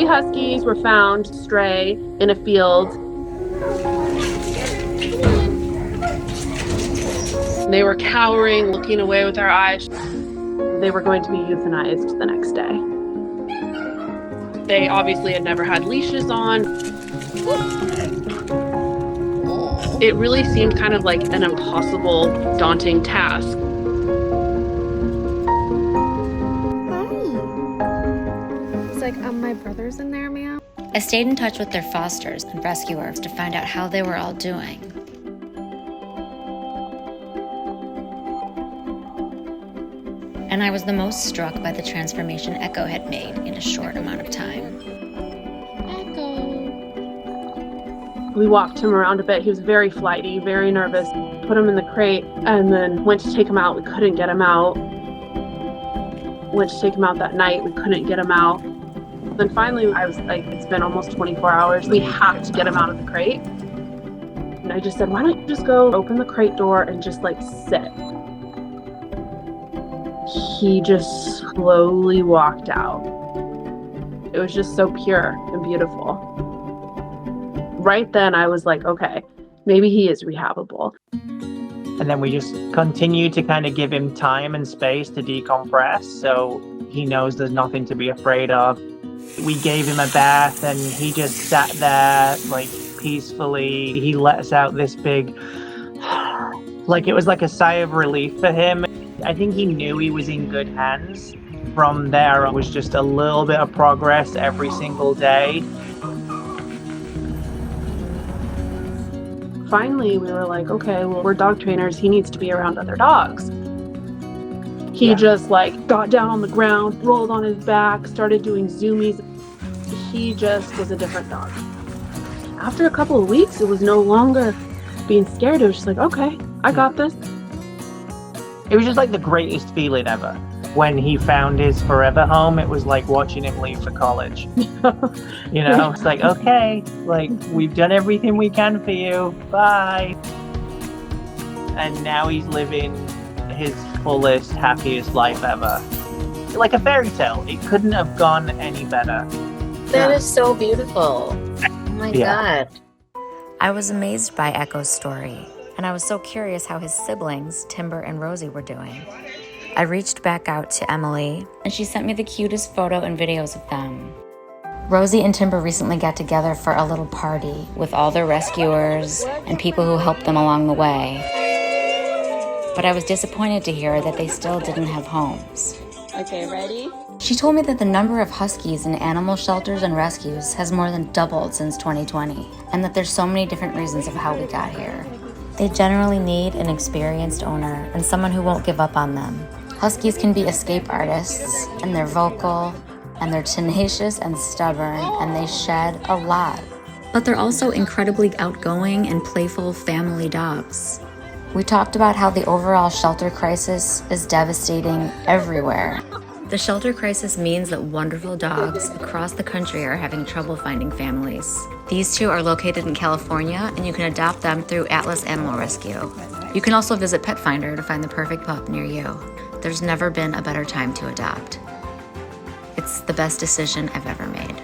huskies were found stray in a field. They were cowering, looking away with their eyes. They were going to be euthanized the next day. They obviously had never had leashes on. It really seemed kind of like an impossible, daunting task. It's like, my brother's in there, ma'am. I stayed in touch with their fosters and rescuers to find out how they were all doing. And I was the most struck by the transformation Echo had made in a short amount of time. We walked him around a bit. He was very flighty, very nervous. Put him in the crate and then went to take him out. We couldn't get him out. Went to take him out that night. We couldn't get him out. Then finally, I was like, it's been almost 24 hours. We have to get him out of the crate. And I just said, why don't you just go open the crate door and just like sit? He just slowly walked out. It was just so pure and beautiful. Right then I was like, okay, maybe he is rehabable. And then we just continue to kind of give him time and space to decompress so he knows there's nothing to be afraid of. We gave him a bath and he just sat there like peacefully. He lets out this big, like it was like a sigh of relief for him. I think he knew he was in good hands. From there, it was just a little bit of progress every single day. Finally, we were like, okay, well, we're dog trainers. He needs to be around other dogs. He just like got down on the ground, rolled on his back, started doing zoomies. He just was a different dog. After a couple of weeks, it was no longer being scared. It was just like, okay, I got this. It was just like the greatest feeling ever. When he found his forever home, it was like watching him leave for college. You know, it's like, okay, like we've done everything we can for you. Bye. And now he's living his fullest, happiest life ever. Like a fairy tale. It couldn't have gone any better. That is so beautiful. Oh my God. I was amazed by Echo's story, and I was so curious how his siblings, Timber and Rosie, were doing. I reached back out to Emily, and she sent me the cutest photo and videos of them. Rosie and Timber recently got together for a little party with all their rescuers and people who helped them along the way. But I was disappointed to hear that they still didn't have homes. Okay, ready? She told me that the number of huskies in animal shelters and rescues has more than doubled since 2020, and that there's so many different reasons of how we got here. They generally need an experienced owner and someone who won't give up on them. Huskies can be escape artists, and they're vocal, and they're tenacious and stubborn, and they shed a lot. But they're also incredibly outgoing and playful family dogs. We talked about how the overall shelter crisis is devastating everywhere. The shelter crisis means that wonderful dogs across the country are having trouble finding families. These two are located in California, and you can adopt them through Atlas Animal Rescue. You can also visit Pet Finder to find the perfect pup near you. There's never been a better time to adopt. It's the best decision I've ever made.